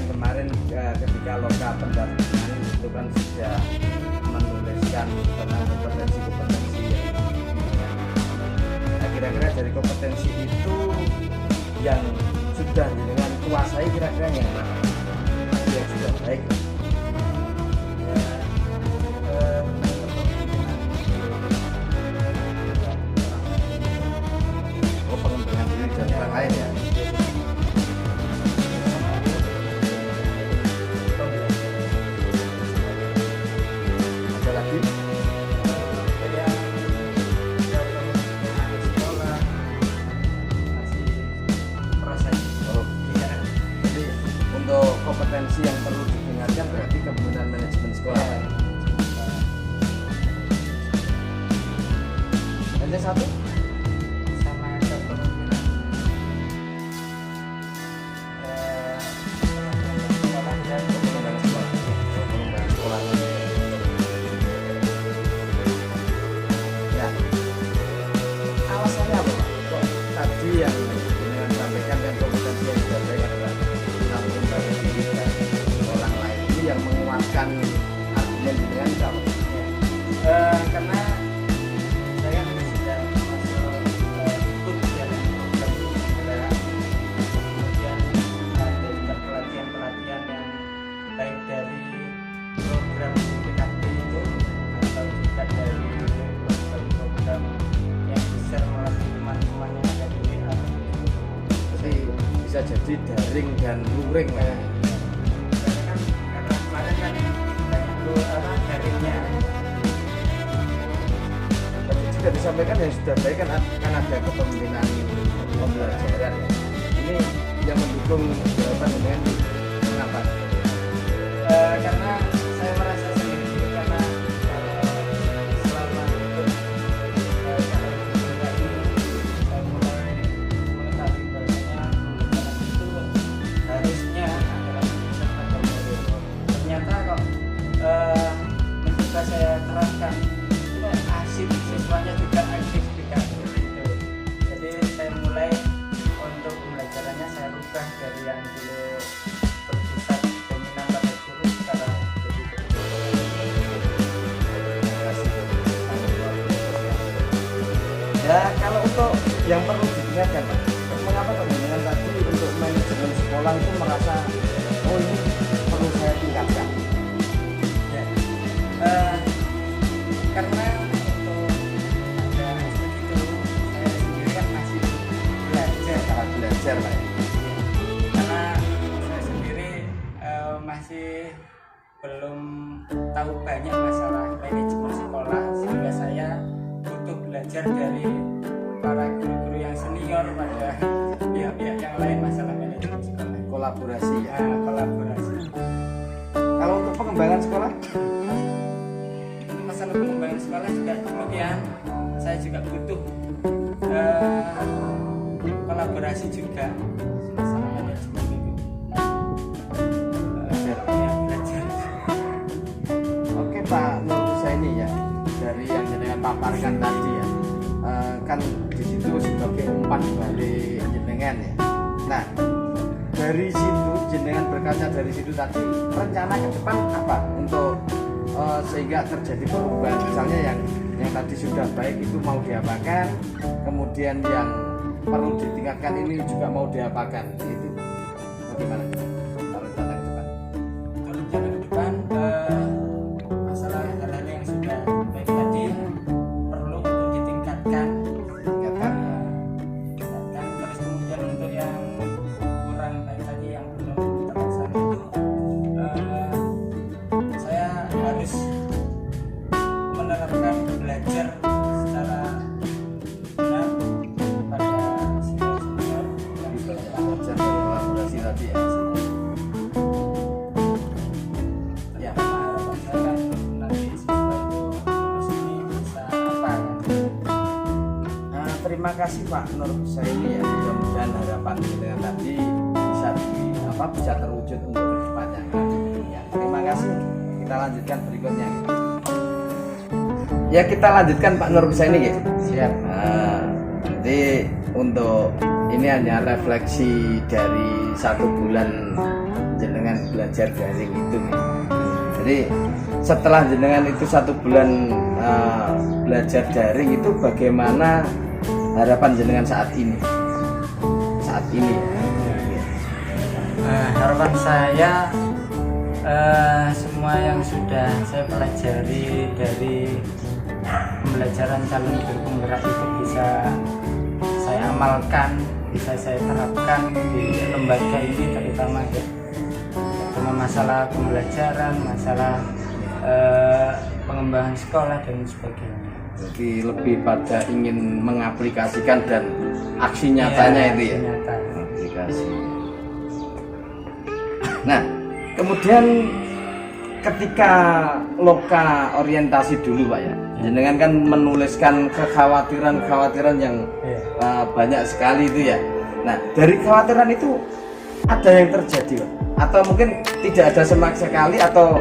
kemarin ketika loka pendampingan itu kan sudah menuliskan tentang kompetensi yang nah, kira-kira dari kompetensi itu yang sudah dengan kuasai kira-kira yang sudah baik. Pengembangan diri dan yang lain ya. Ada lagi? Jadi untuk kompetensi yang perlu ditingkatkan berarti kepemimpinan manajemen sekolah. Dan yang satu? Yang dengan sampaikan dan kompetensi yang sudah baik adalah menampung pada diri dan orang lain ini yang menguatkan argumen dengan kalau karena saya sudah masuk ikut dalam program negara, kemudian ada juga pelatihan-pelatihan yang baik dari program PKP itu atau juga dari program yang besar melalui teman-teman yang ada di WA. jadi bisa jadi daring dan luring lah ya. Karena kemarin kan daringnya. Tadi juga disampaikan yang sudah baik kan ada kepemimpinan pembelajaran ya. Ini yang mendukung jawaban dengan mengapa? Karena saya merasa sendiri karena selama ikut cara berpikir ini saya mulai mengetahui bahwasanya pembelajaran itu harusnya adalah bisa atau model. Ternyata kok mencoba saya terapkan itu asik, siswanya juga aktif juga seperti itu. Jadi saya mulai untuk pembelajarannya saya rubah dari yang dulu berpusat dominan pada guru sekarang jadi Ya kalau untuk yang perlu ditingkatkan Pak, mengapa dengan tadi untuk manajemen sekolah itu merasa oh ini perlu saya tingkatkan? ya. Karena untuk ada aspek itu saya sendiri kan masih belajar Cara belajar Pak ya. karena saya sendiri masih belum tahu banyak masalah manajemen sekolah sehingga saya butuh belajar dari para guru-guru yang senior pada pihak-pihak yang lain masalah manajemen sekolah. Kolaborasi ya. Kolaborasi. Kalau untuk pengembangan sekolah Masalah pengembangan sekolah juga demikian. Saya juga butuh kolaborasi juga masalah manajemen itu. Belajar. oke Pak Nur Husaini ya, dari yang jenengan paparkan tadi ya, kan di situ sebagai umpan balik jenengan ya. Nah dari situ jenengan berkaca dari situ tadi rencana ke depan apa untuk sehingga terjadi perubahan, misalnya yang tadi sudah baik itu mau diapakan, kemudian yang perlu ditingkatkan ini juga mau diapakan, itu bagaimana rencana ke depan? Untuk rencana ke depan masalah hal-hal yang sudah baik tadi perlu untuk ditingkatkan. Terus kemudian untuk yang kurang baik tadi yang belum terlaksana itu saya harus menerapkan belajar secara benar pada senior-senior yang sudah Belajar kolaborasi tadi ya. ya harapan saya kan nanti siswa itu lulus ini bisa apa kan? Terima kasih Pak Nur Husaini ya, mudah-mudahan harapan dengan tadi bisa terwujud untuk kedepannya. Ya, terima kasih. Kita lanjutkan berikutnya. Ya kita lanjutkan Pak Nur Husaini ya. Siap. Jadi untuk ini hanya refleksi dari 1 bulan jenengan belajar daring itu. Jadi setelah jenengan itu 1 bulan belajar daring itu, bagaimana harapan jenengan saat ini? Saat ini harapan saya semua yang sudah saya pelajari dari pembelajaran calon guru penggerak itu bisa saya amalkan, bisa saya terapkan di lembaga ini, terutama masalah pembelajaran, masalah pengembangan sekolah dan sebagainya. Jadi lebih pada ingin mengaplikasikan dan aksi nyatanya itu ya. Nyata. Aplikasi. Nah, kemudian ketika loka orientasi dulu Pak ya, jenengan kan menuliskan kekhawatiran yang banyak sekali itu ya. Nah, dari kekhawatiran itu ada yang terjadi Pak? Atau mungkin tidak ada sama sekali, atau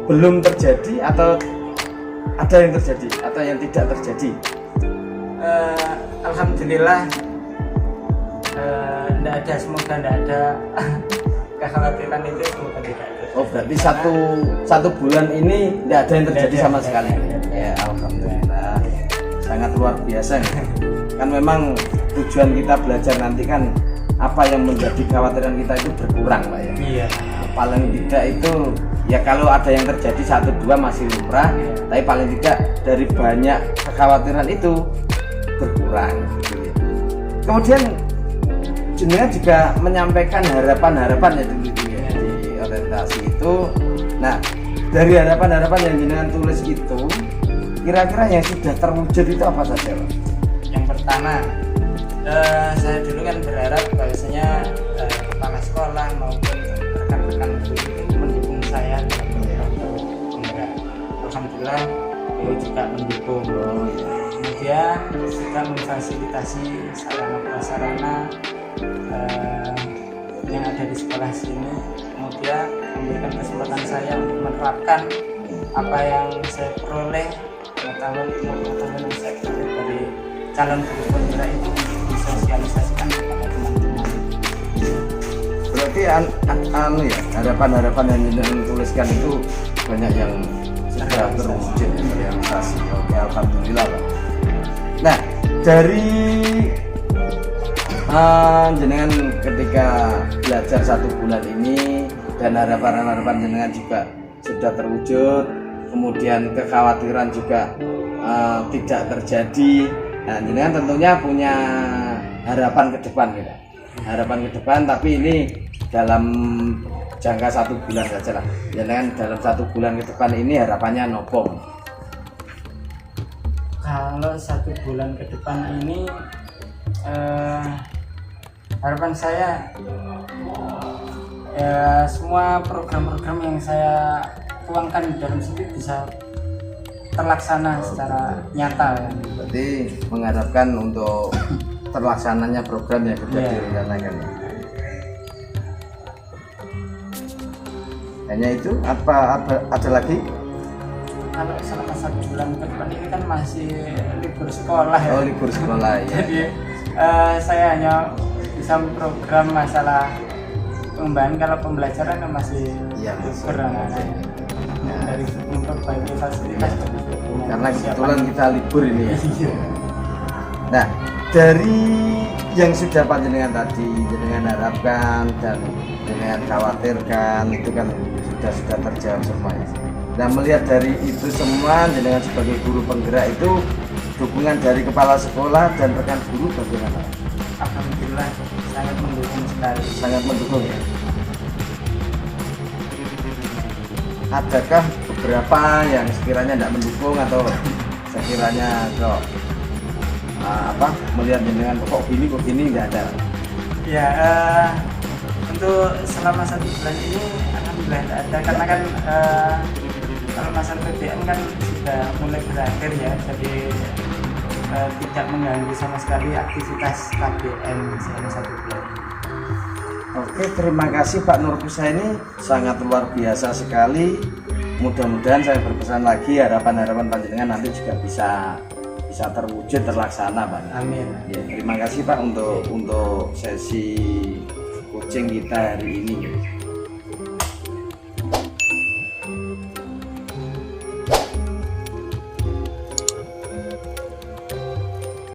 belum terjadi, atau ada yang terjadi atau yang tidak terjadi? Alhamdulillah tidak ada, semoga tidak ada kekhawatiran itu, semoga tidak ada. Oh, berarti satu bulan ini tidak ada yang terjadi sama sekali. Ya, alhamdulillah. Sangat luar biasa nih. Kan memang tujuan kita belajar nanti kan apa yang menjadi kekhawatiran kita itu berkurang Pak ya. Iya. Nah, paling tidak itu ya, kalau ada yang terjadi 1-2 masih lumrah, tapi paling tidak dari banyak kekhawatiran itu berkurang gitu ya. Kemudian jenengan juga menyampaikan harapan-harapan ya di orientasi itu. Nah, dari harapan-harapan yang jenengan tulis itu, kira-kira yang sudah terwujud itu apa saja Pak? Yang pertama, saya dulu kan berharap bahwasanya kepala sekolah maupun rekan-rekan guru itu mendukung saya enggak. Alhamdulillah beliau juga mendukung. Kemudian juga memfasilitasi sarana-prasarana yang ada di sekolah sini, kemudian memberikan kesempatan saya untuk menerapkan apa yang saya peroleh, pengetahuan yang saya peroleh dari calon guru penggerak itu disosialisasikan kepada teman-teman. Berarti harapan-harapan yang jenengan tuliskan itu banyak yang sudah terwujud realisasi. Oke, alhamdulillah Pak. Nah, dari jenengan ketika belajar 1 bulan ini dan harapan-harapan jenengan juga sudah terwujud, kemudian kekhawatiran juga tidak terjadi. Nah, jenengan tentunya punya harapan ke depan gitu. Harapan ke depan, tapi ini dalam jangka 1 bulan saja lah. Jenengan dalam 1 bulan ke depan ini harapannya nopo? Kalau 1 bulan ke depan ini harapan saya ya semua program-program yang saya tuangkan di dalam sini bisa terlaksana secara nyata ya. Berarti mengharapkan untuk terlaksananya program yang sudah direncanakan. Hanya itu? Apa ada lagi? Kalau selama 1 bulan ke depan ini kan masih libur sekolah ya. Oh, libur sekolah ya. Jadi saya hanya bisa program masalah pengembangan, kalau pembelajaran kan masih libur dari memperbaiki fasilitas. Karena kebetulan kita libur ini ya. Nah, dari yang sudah panjenengan tadi jenengan harapkan dan jenengan khawatirkan itu kan sudah terjawab semua ya. Nah, melihat dari itu semua, jenengan sebagai guru penggerak itu dukungan dari kepala sekolah dan rekan guru bagaimana? Alhamdulillah sangat mendukung sekali. Sangat mendukung ya. Adakah beberapa yang sekiranya tidak mendukung atau sekiranya kok melihat jenengan kok gini tidak ada? Ya, untuk selama 1 bulan ini alhamdulillah tidak ada, karena kan kalau masalah PBM kan sudah mulai berakhir ya, jadi tidak mengganggu sama sekali aktivitas KBM selama 1 bulan. Oke, terima kasih Pak Nur Husaini, sangat luar biasa sekali. Mudah-mudahan saya berpesan lagi harapan-harapan panjenengan nanti juga bisa terwujud, terlaksana Pak. Amin. Ya, terima kasih Pak untuk sesi coaching kita hari ini.